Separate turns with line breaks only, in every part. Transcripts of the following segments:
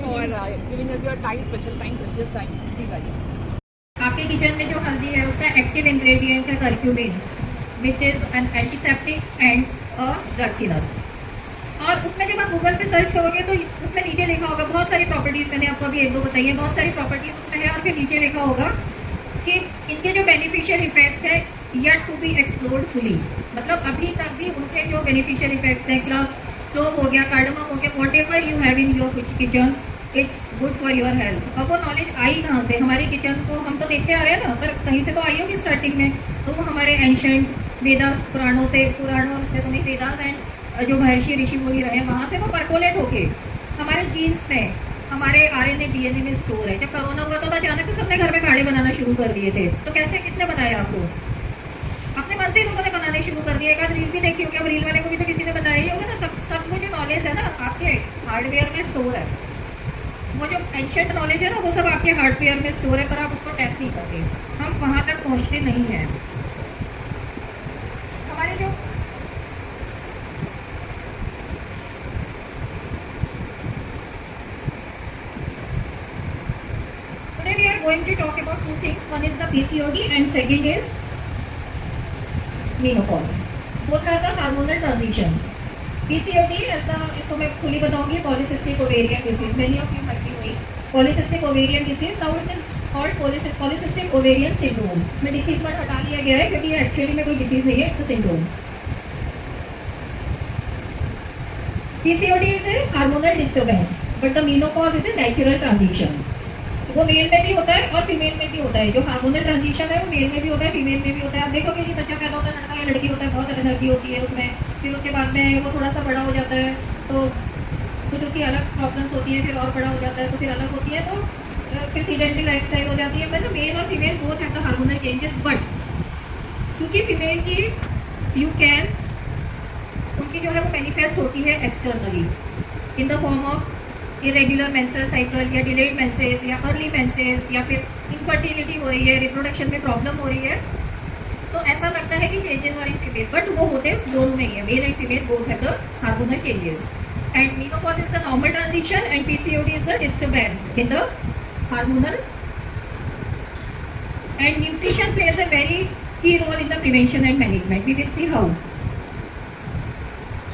for giving us your time, special time, precious time. Please आइए.
आपके kitchen में जो हल्दी है उसका एक्टिव इंग्रेडिएंट है curcumin, which is an antiseptic and a drug killer. और उसमें जब आप गूगल पे सर्च करोगे तो उसमें नीचे लिखा होगा बहुत सारी प्रॉपर्टीज़, मैंने आपको अभी एक दो बताई है, बहुत सारी प्रॉपर्टीज़ उसमें है, और फिर नीचे लिखा होगा कि इनके जो बेनिफिशियल इफेक्ट्स है yet to be explored fully, मतलब अभी तक भी उनके जो बेनिफिशियल इफेक्ट्स हैं, क्लोव हो गया, कार्डमम हो गया, what ever you have in your kitchen, it's good for your health. अब वो नॉलेज आई कहाँ से? हमारे किचन को हम तो देखते आ रहे हैं ना, पर कहीं से तो आई होगी स्टार्टिंग में। तो वो हमारे एंशंट वेदा पुराणों से तो नहीं, वेदास एंड जो महर्षि ऋषि मुनि रहे वहाँ से वो परकोलेट होके हमारे जीन्स में, हमारे आरएनए डीएनए में स्टोर है। जब कोरोना हुआ तो अचानक से सबने घर में काढ़े बनाना शुरू कर दिए थे, तो कैसे, किसने बताया आपको? अपने मन से लोगों ने बनाने शुरू कर दिया। एक आध रील भी देखी होगी, अब रील वाले को भी तो किसी ने बताया ही होगा ना। सब वो जो नॉलेज है ना आपके हार्डवेयर में स्टोर है, वो जो एंशिएंट नॉलेज है ना वो सब आपके हार्डवेयर में स्टोर है, पर आप उसको टैप नहीं करते। हम वहाँ तक पहुँचते नहीं हैं। हमारे जो today we are going to talk about two things. One is the PCOD and second is menopause. Both are the hormonal transitions. PCOD is the, इसको मैं खुली बताऊंगी, polycystic ovarian disease. Many of you might be knowing polycystic ovarian disease. Now it is called polycystic ovarian syndrome. इसमें disease word हटा लिया गया है क्योंकि ये एक्चुअली में कोई डिसीज नहीं है, it's a syndrome. PCOD is a hormonal disturbance, but the menopause is a natural transition. वो मेल में भी होता है और फीमेल में भी होता है। जो हार्मोनल ट्रांजिशन है वो मेल में भी होता है, फीमेल में भी होता है। आप देखोगे कि बच्चा पैदा होता है लड़का या लड़की होता है, बहुत एनर्जी होती है उसमें, फिर उसके बाद में वो थोड़ा सा बड़ा हो जाता है तो कुछ उसकी अलग प्रॉब्लम्स होती है, फिर और बड़ा हो जाता है तो फिर अलग होती है, तो फिर सीडेंटरी लाइफस्टाइल हो जाती है। मतलब मेल और female both have the hormonal changes, but क्योंकि फीमेल की यू कैन, उनकी जो है वो मैनिफेस्ट होती है externally in the form of irregular menstrual cycle या डिलेड मेंसेस या अर्ली मेंसेस, या फिर इनफर्टिलिटी हो रही है, रिप्रोडक्शन में प्रॉब्लम हो रही है, तो ऐसा लगता है कि changes are in female, but वो होते दोनों में ही है, male and female both have the hormonal changes. And menopause is the normal transition and PCOD is the disturbance in the hormonal. And nutrition plays a very key role in the prevention and management. We will see how.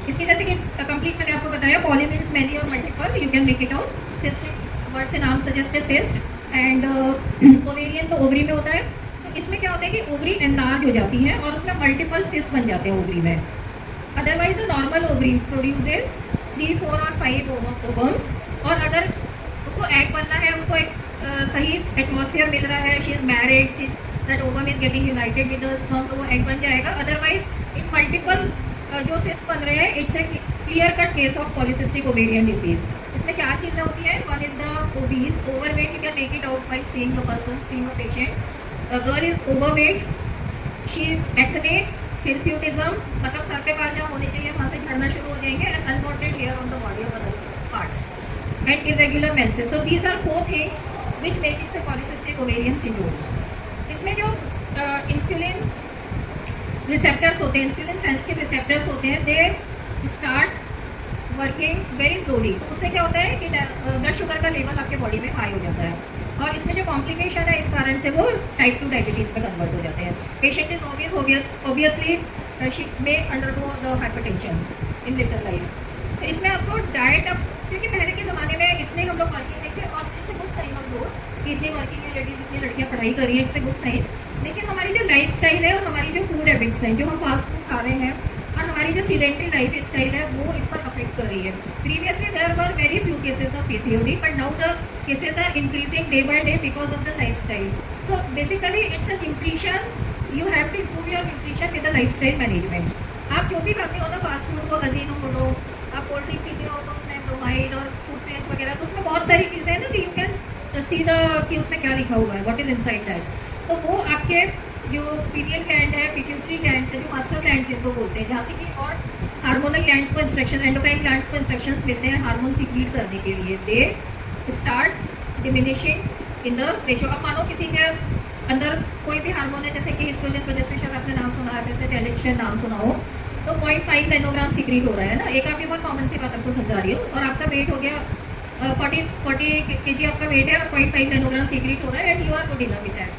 इसकी जैसे कि complete मैंने आपको बताया, poly means many और multiple, you can make it out. Cystic word से नाम suggest है सिस्ट, एंड ओवेरियन तो ओवरी में होता है। तो इसमें क्या होता है कि ओवरी एनलार्ज हो जाती है और उसमें मल्टीपल सिस्ट बन जाते हैं ओवरी में। अदरवाइज नॉर्मल ओवरी प्रोड्यूसेस 3, 4 और 5 ओवम्स, और अगर उसको एग बनना है, उसको एक सही एटमॉस्फेयर मिल रहा है, she is married, that ovum is getting united with the sperm, तो वो एग बन जाएगा। अदरवाइज इन मल्टीपल जो सिस्ट बन रहे हैं, it's a clear cut case of polycystic ovarian disease. इसमें क्या चीज़ें होती है? One is the obese, overweight, you can make it out by seeing the person, seeing a patient. Girl is overweight, she acne, hirsutism, मतलब सर पे बाल जहाँ होने चाहिए वहाँ से झड़ना शुरू हो जाएंगे, and unwanted hair on the body of other parts, and irregular menses. So these are 4 things which make it's a polycystic ovarian syndrome. इसमें जो इंसुलिन रिसेप्टर्स होते हैं, इंसुलिन सेंसिटिव रिसेप्टर्स होते हैं, they start working very slowly. तो उससे क्या होता है कि ब्लड शुगर का लेवल आपके बॉडी में हाई हो जाता है, और इसमें जो कॉम्प्लिकेशन है इस कारण से वो टाइप 2 डायबिटीज़ में कन्वर्ट हो जाते हैं। Patient is obviously she may undergo the hypertension in later life. तो इसमें आपको डाइट, अब क्योंकि पहले के ज़माने में इतने हम लोग वर्किंग नहीं थे, और it's a good sign of growth कि इतनी वर्किंग है लेडीज़, इतनी लड़कियाँ पढ़ाई कर रही है, इट्स ए गुड साइन। लेकिन हमारी जो लाइफ स्टाइल है और हमारी जो फूड हैबिट्स हैं, जो हम फास्ट फूड खा रहे हैं, और हमारी जो सीडेंटरी लाइफ स्टाइल है, वो इस पर अफेक्ट कर रही है। Previously there were very few cases of PCOD, but now the cases are increasing day by day because of the lifestyle. So basically it's a nutrition, you have to improve your nutrition with the lifestyle management. आप जो भी खाते हो ना, fast food को, अजीनो मोटो, आप cold drink पीते हो तो उसमें ब्रोमाइड और टूथपेस्ट वगैरह, तो उसमें बहुत सारी चीज़ें हैं ना कि यू कैन सी द कि उसमें क्या लिखा हुआ है, व्हाट इज इनसाइड दैट। तो वो आपके जो पीनियल ग्लैंड है, पिट्यूटरी ग्लैंड है, जो मास्टर ग्लैंड जिनको बोलते हैं, जहाँ से कि और हार्मोनल ग्लैंड्स को इंस्ट्रक्शन, एंडोक्राइन ग्लैंड्स को इंस्ट्रक्शंस मिलते हैं हार्मोन सीक्रेट करने के लिए, they start diminishing in the ratio. अब मानो किसी के अंदर कोई भी हार्मोन है, जैसे कि एस्ट्रोजन, प्रोजेस्टेरोन, आपने नाम सुना है, जैसे टेस्टोस्टेरोन नाम सुना हो, तो 0.5 नैनोग्राम सीक्रेट हो रहा है ना। एक आपकी बहुत कॉमन सी बात आपको समझा रही हूँ, और आपका वेट हो गया 40 kg आपका वेट है और 0.5 नैनोग्राम सीक्रेट हो रहा है and you are good enough with that.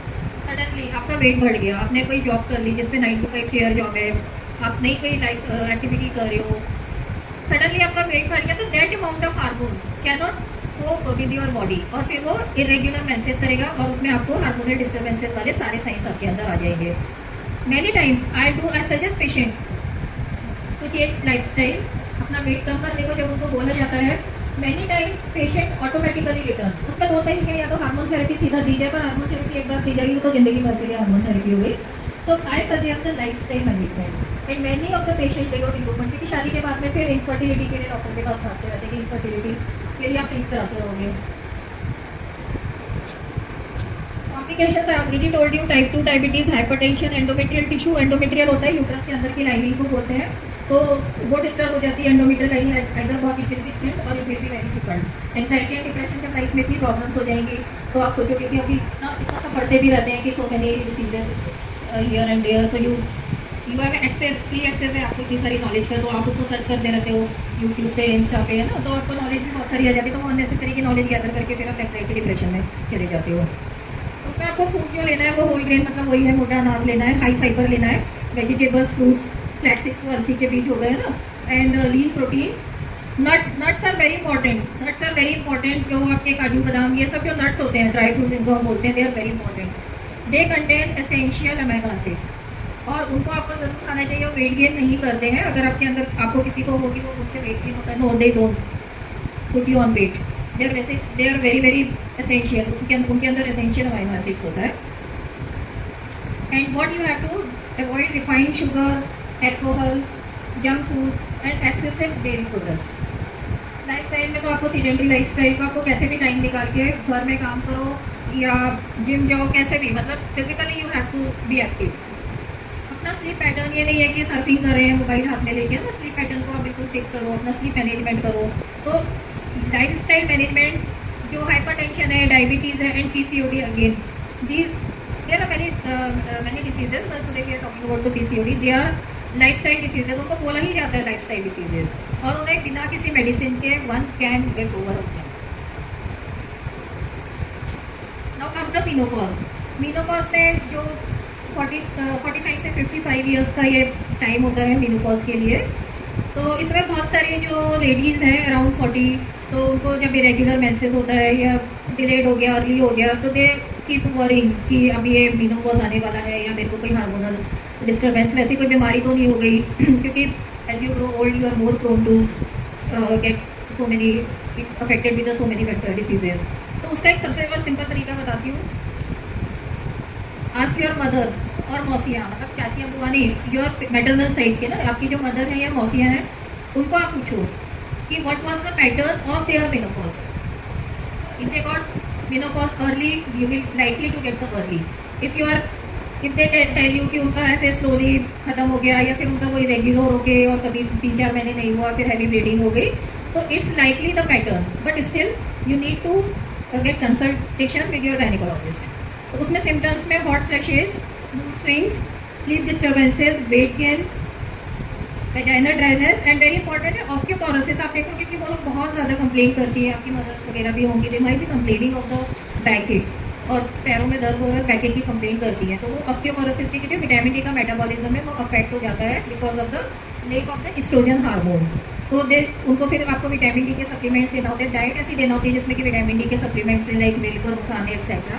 Suddenly आपका वेट बढ़ गया, आपने कोई जॉब कर ली जिसमें 9 to 5 शेयर जॉब है, आप नई कोई लाइक एक्टिविटी कर रहे हो, सडनली आपका वेट बढ़ गया, तो that amount of hormone can not को विद योर बॉडी और फिर वो इरेग्युलर मेंसेस करेगा और उसमें आपको हार्मोनल डिस्टर्बेंसेस वाले सारे साइंस आपके अंदर आ जाएंगे। Many times I suggest patient to change lifestyle. अपना वेट कम करने को जब उनको बोला जाता है, many times patient automatically return. उसका दो तरीके हैं, या तो हार्मोन थेरेपी सीधा दी जाए, पर हार्मोन थेरेपी एक बार दी जाएगी तो जिंदगी भर के लिए हार्मोन थेरेपी हो गई। तो I suggest the lifestyle management and many of the patient they got improvement, क्योंकि शादी के बाद में फिर इनफर्टिलिटी के लिए डॉक्टर के पास आते रहते हैं कि इनफर्टिलिटी के लिए आप ट्रीट कराते रहोगे। Complications I already told you, type 2 diabetes, hypertension, endometrial tissue, endometrial होता है यूट्रस के अंदर की लाइनिंग को बोलते हैं, तो वो डिस्टर्ब हो जाती है एंडोमेट्रियल लाइनिंग, इधर बहुत इट विल बी थिन और it will be very difficult. Anxiety and depression जब लाइफ में इतनी प्रॉब्लम्स हो जाएंगी तो आप सोचोगे कि अभी इतना सब पढ़ते भी रहते हैं कि so many diseases here and there, so you have access, free access है आपको इतनी सारी नॉलेज का, तो आप उसको सर्च करते रहते हो यूट्यूब पे, इंस्टा पे, है ना, तो आपको नॉलेज भी बहुत सारी आ जाती है, तो वो अननेसेसरी की नॉलेज गैदर करके फिर आप एंग्जाइटी डिप्रेशन में चले जाते हो। उसमें आपको फूड जो लेना है वो होल ग्रेन, मतलब वही है, मोटा अनाज लेना है, हाई फाइबर लेना है, वेजिटेबल्स, फ्रूट्स, फ्लैक्सीड तो अलसी के बीज हो गए ना, and lean protein. Nuts are very important, nuts are very important, जो आपके काजू बादाम ये सब जो नट्स होते हैं, ड्राई फ्रूट्स इनको हम बोलते हैं, they are very important. They contain essential amino acids और उनको आपको जरूर खाना चाहिए। वो वेट गेन नहीं करते हैं, अगर आपके अंदर आपको किसी को होगी वो मुझसे वेट गेन होता है, no they don't put you on weight, they are very very essential, उनके अंदर एसेंशियल अमीनो एसिड्स होता है। And what you have to avoid refined sugar, alcohol, junk food and excessive dairy products. Lifestyle में तो आपको sedentary lifestyle को आपको कैसे भी टाइम निकाल के घर में काम करो या जिम जाओ, कैसे भी, मतलब physically you have to be active. अपना स्लीप पैटर्न, ये नहीं है कि सर्फिंग कर रहे हैं मोबाइल हाथ में लेके ना, स्लीप पैटर्न को आप बिल्कुल फिक्स करो, अपना स्लीप मैनेजमेंट करो। तो लाइफस्टाइल मैनेजमेंट, जो हाइपरटेंशन है, डायबिटीज़ है and PCOD, again these there are many diseases, but today we are talking about the PCOD. They are lifestyle diseases, उनको बोला ही जाता है लाइफस्टाइल डिसीजेज, और उन्हें बिना किसी मेडिसिन के वन कैन गेट ओवर होते हैं। Now come the menopause. Menopause में जो 45 से 55 ईयर्स का ये टाइम होता है मेनोपॉज के लिए, तो इसमें बहुत सारी जो लेडीज़ हैं अराउंड 40, तो उनको जब इरेगुलर मेंसेस होता है या डिलेड हो गया, अर्ली हो गया, तो दे कीप वरिंग कि अभी ये मेनोपॉज आने वाला है या मेरे को कोई हार्मोनल डिस्टर्बेंस, वैसी कोई बीमारी तो नहीं हो गई क्योंकि as you grow old you are more prone to get so many affected with so many diseases. तो उसका एक सबसे बड़ा सिंपल तरीका बताती हूँ। आस्क योर मदर और मौसियाँ, मतलब चाचियाँ बुआनी, योर मैटरनल साइड के ना, आपकी जो मदर है या मौसियाँ हैं, उनको आप पूछो कि what was the pattern of their menopause. If they got menopause early, you will likely to get the early. If they tell you कि उनका ऐसे स्लोली खत्म हो गया या फिर उनका वो इरेग्युलर हो गए और कभी 3-4 महीने नहीं हुआ, फिर हैवी ब्लीडिंग हो गई, तो it's likely the pattern, but still you need to get consultation with your gynaecologist. तो उसमें सिम्टम्स में hot flashes, mood swings, sleep disturbances, weight gain, vaginal dryness and very important है ऑस्टियोपोरोसिस। आप देखोगे कि वो लोग बहुत ज़्यादा कंप्लेन करती है, आपकी मदर वगैरह भी होंगी, they might be complaining of the back, और पैरों में दर्द हो रहा है, बैक की कंप्लेन करती है, तो वो ऑस्टियोपोरोसिस की जो विटामिन डी का मेटाबॉलिज्म है वो अफेक्ट हो जाता है because of the lack of the estrogen hormone. तो उनको फिर आपको विटामिन डी के सप्लीमेंट्स देना होते हैं, डाइट ऐसी देना होती है जिसमें कि विटामिन डी के सप्लीमेंट्स लाइक मिल्क और मखाने एक्सेट्रा।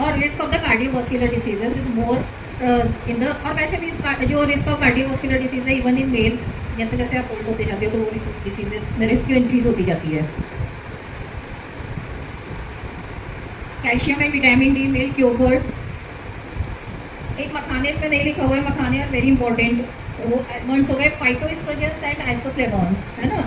और risk of the cardiovascular diseases is more in the, और वैसे भी जो रिस्क ऑफ कार्डियोवास्कुलर डिसीज है इवन इन मेल, जैसे जैसे आप ओल्ड होते जाते हो तो वो डिसीजेज में रिस्क इंक्रीज होती जाती है। Calcium and vitamin D, milk, yoghurt. एक मखाने इसमें नहीं लिखा हुआ है, मखाने आर वेरी इंपॉर्टेंट, वो एडमंड्स हो गए, फाइटोएस्ट्रोजेंस एंड आइसोफ्लेवोन्स, है ना,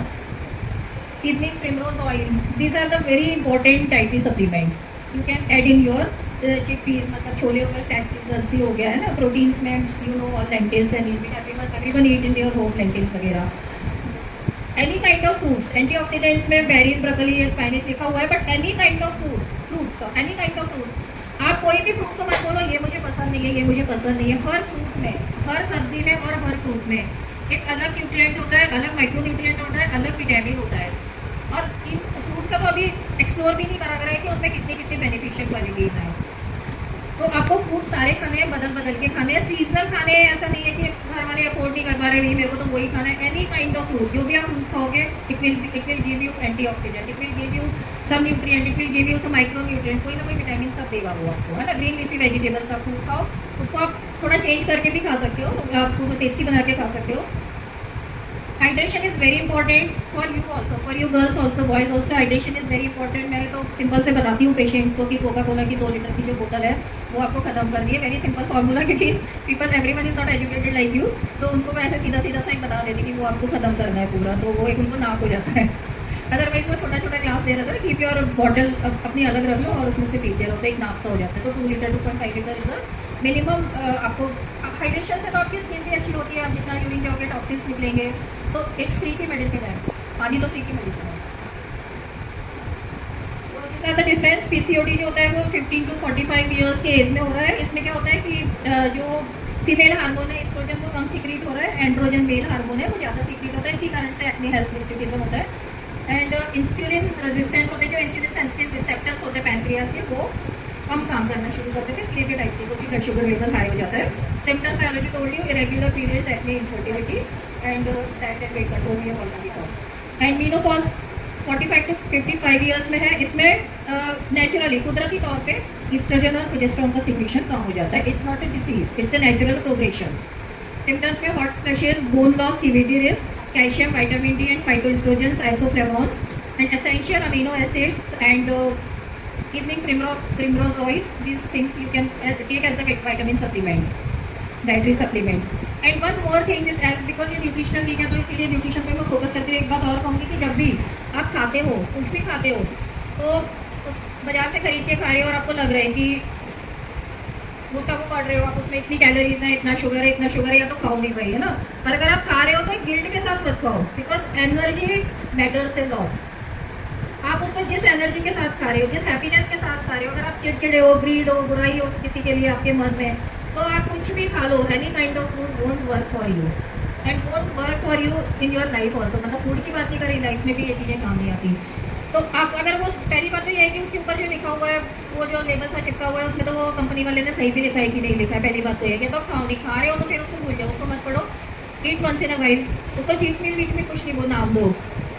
evening primrose oil, these are the very important dietary supplements you can add in your chickpeas, मतलब छोले हो गए, फ्लैक्सीड, अलसी हो गया, है ना, प्रोटीन्स में you know all lentils and everyone eat in their home lentils वगैरह। Any kind of fruits, antioxidants में बेरीज, ब्रोकली, स्पाइनिश लिखा हुआ है, but any kind of fruits, any kind of fruit, आप कोई भी फ्रूट को मत बोलो ये मुझे पसंद नहीं है, ये मुझे पसंद नहीं है। हर फ्रूट में, हर सब्जी में और हर फ्रूट में एक अलग न्यूट्रिएंट होता है, अलग माइक्रो न्यूट्रिएंट होता है, अलग विटामिन होता है, और इन फ्रूट्स का तो अभी एक्सप्लोर भी नहीं करा है कि उसमें कितनी कितनी बेनिफिशियल क्वालिटीज़ हैं। तो आपको फ्रूट सारे खाने हैं, बदल बदल के खाने हैं, सीजनल खाने हैं। ऐसा नहीं है कि घर वाले अफोर्ड नहीं कर पा रहे, भाई मेरे को तो वही खाना है। एनी काइंड ऑफ फ्रूट, जो भी आप फ्रूट खाओगे, it will give you antioxidant, it will give you some nutrient, it will give you some micro nutrient, कोई ना कोई विटामिन सब देगा वो आपको, है ना। ग्रीन लीफी वेजिटेबल्स आप फ्रूट खाओ, उसको आप थोड़ा चेंज करके भी खा सकते हो, आपको टेस्टी बना के खा सकते हो। Hydration is very important for you also, for you girls also, boys also. Hydration is very important. मैं तो सिंपल से बताती हूँ पेशेंट्स को कि कोका कोला की 2 लीटर की जो बोतल है वो आपको खत्म करनी है। वेरी सिंपल फार्मूला, क्योंकि people everyone is not educated like you, तो उनको मैं ऐसे सीधा सीधा सा एक बता देती कि वो आपको खत्म करना है पूरा, तो वो एक उनको नाप हो जाता है। अदरवाइज वो छोटा छोटा ग्लास दे रहा था, कीप योर बॉटल अपनी अलग रख लो और उसमें से पीते रहो, तो एक नाप सा हो जाता है। तो 2 लीटर 2.5 लीटर इज मिनिमम। आपको हाइड्रेशन से तो आपकी स्किन भी अच्छी होती है, आप जितना यूरिन जाओगे टॉक्सिन्स निकलेंगे, तो इट्स फ्री की मेडिसिन है, पानी तो फ्री की मेडिसिन है। द डिफरेंस, पीसीओडी जो होता है वो 15 टू 45 ईयर्स के एज में हो रहा है। इसमें क्या होता है कि जो फीमेल हार्मोन है एस्ट्रोजन वो कम सीक्रेट हो रहा है, एंड्रोजन मेल हार्मोन है वो ज़्यादा सीक्रेट होता है, इसी कारण से एक्ने हेल्थ हिस्टिटिज्म होता है। एंड इंसुलिन रेजिस्टेंट होते हैं, जो इंसुलिन सेंसिटिव रिसेप्टर्स होते हैं पैनक्रियास के, वो कम काम करना शुरू करते थे, इसलिए भी टाइप 2 की ब्लड शुगर लेवल हाई हो जाता है। Symptoms I already told you, irregular periods, acne, infertility and diet and weight control भी already top. And menopause 45 to 55 years में है। इसमें नेचुरली कुदरती तौर पे ईस्ट्रोजन और प्रोजेस्टेरोन का सिक्रीशन कम हो जाता है। It's not a disease, it's a natural progression. Symptoms में hot flashes, bone loss, CVD risk, calcium, vitamin D and phytoestrogens, isoflavones and essential amino acids and evening primrose oil. These things you can take as the vitamin supplements, dietary supplements. And one more thing is, as because ये nutritional week है तो इसीलिए nutrition पे मैं focus करती हूँ। एक बात और कहूँगी कि जब भी आप खाते हो, कुछ भी खाते हो, तो बाजार से खरीद के खा रहे हो और आपको लग रहा है कि भुट्टा को काट रहे हो आप, उसमें इतनी कैलोरीज है, इतना शुगर है, या तो खाओ नहीं भाई, है ना। पर अगर आप खा रहे हो तो गिल्ट के साथ मत खाओ, because energy matters a lot. आप उसको जिस एनर्जी के साथ खा रहे हो, जिस हैप्पीनेस के साथ खा रहे हो, अगर आप चिड़चिड़े हो, ग्रीड हो, बुराई हो किसी के लिए आपके मन में, तो आप कुछ भी खा लो, any kind of food won't work for you and won't work for you in your life also. मतलब फूड की बात नहीं करी, लाइफ में भी ये चीज़ें काम नहीं आती। तो आप अगर वो पहली बात तो ये है कि उसके ऊपर जो लिखा हुआ है, वो जो लेबल सा चिपका हुआ है, उसमें तो वो कंपनी वाले ने सही भी लिखा है कि नहीं लिखा है। पहली बात तो ये है कि तो खाओ, नहीं खा रहे हो तो फिर उसको भूल जाओ, उसको मत पढ़ो। ईट वंस इन अ वाइल, उसको चीट मील वीट में कुछ नहीं बोल, नाम दो।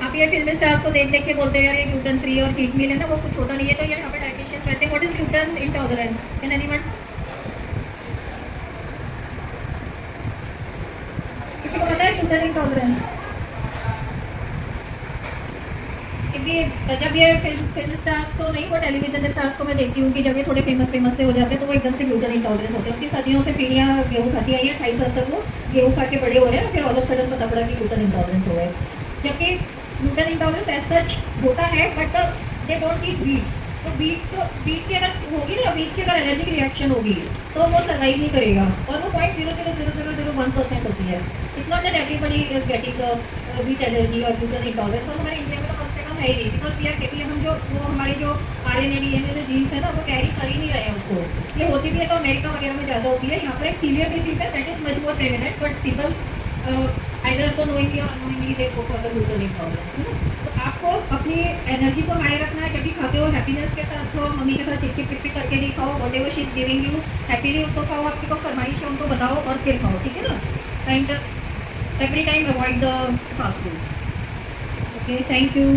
आप ये फिल्म स्टार्स को देख के बोलते हैं यार ये ग्लूटेन फ्री और चीट मील है ना, वो कुछ होता नहीं है। तो ये यहाँ पे डाइटिशियंस कहते हैं what is gluten intolerance, can anyone, किसी को पता है ग्लूटेन इंटॉलरेंस? जब ये फिल्म स्टार्स तो नहीं, वो टेलीविजन स्टार्स को मैं देखती हूँ कि जब ये थोड़े फेमस से हो जाते हैं तो वो एकदम से ग्लूटेन इंटॉलरेंस होते हैं। उनकी सदियों से पीढ़ियाँ गेहूँ खाती आई है, 28 साल तक वो गेहूँ खा के बड़े हो रहे हैं, फिर ऑल ऑफ सडन पता पड़ा कि ग्लूटेन इंटॉलरेंस हो गए। जबकि ग्लूटेन इंटॉलरेंस एज सच होता है, but they don't eat wheat. तो वीट की अगर होगी ना, वीट की अगर एलर्जिक रिएक्शन होगी तो वो सर्वाइव नहीं करेगा, और वो 0.00001% होती है। It's not that everybody is getting wheat allergy और ग्लूटेन इंटॉलरेंस। और हमारे इंडिया में तो कम से कम है ही नहीं, बिकॉज वी आर कैरी, हम जो वो हमारे जो RNA DNA जो जीन्स है ना, वो कैरी कर ही नहीं रहे हैं उसको। ये होती भी है तो अमेरिका वगैरह में ज़्यादा होती है। यहाँ पर एक सीवियर डिसीज है that is much more prevalent, but people either तो नोइंगली और unknowingly they go for the gluten intolerance, है ना। तो आपको अपनी एनर्जी को हाई रखना है, जब भी खाते हो हैप्पीनेस के साथ खाओ, मम्मी के साथ चिपचिप पिट करके नहीं खाओ, what ever she is giving you happily उसको खाओ, आपकी को फरमाइश है उनको बताओ और फिर खाओ, ठीक है ना। And every time avoid the fast food. Okay, thank you.